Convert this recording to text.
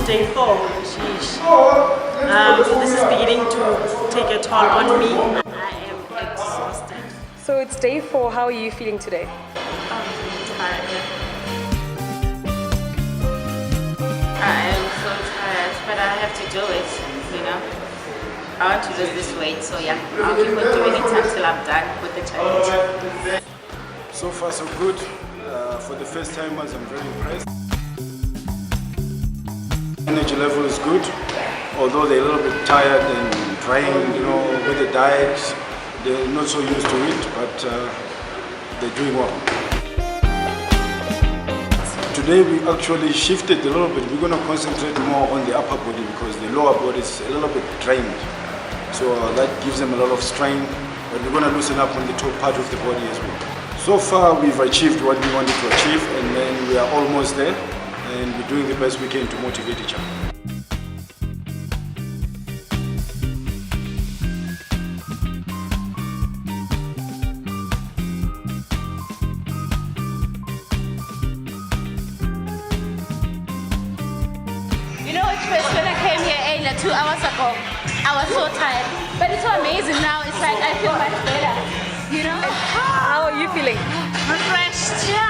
day 4. Sheesh. This is beginning to take a toll on me. I am exhausted. So it's day 4. How are you feeling today? Tired. I am so tired, but I have to do it, you know. I want to lose this weight, so yeah, I'll keep on doing it until I'm done with the challenge. So far so good. For the first timers, I'm very impressed. Energy level is good, although they're a little bit tired and drained, you know, with the diet. They're not so used to it, but they're doing well. Today we actually shifted a little bit. We're going to concentrate more on the upper body because the lower body is a little bit drained. So that gives them a lot of strain, but we're going to loosen up on the top part of the body as well. So far we've achieved what we wanted to achieve, and then we are almost there, and we're doing the best we can to motivate each other. You know, at first when I came here earlier 2 hours ago, I was so tired. But it's so amazing now. It's like I feel much better. You know? How are you feeling? Refreshed.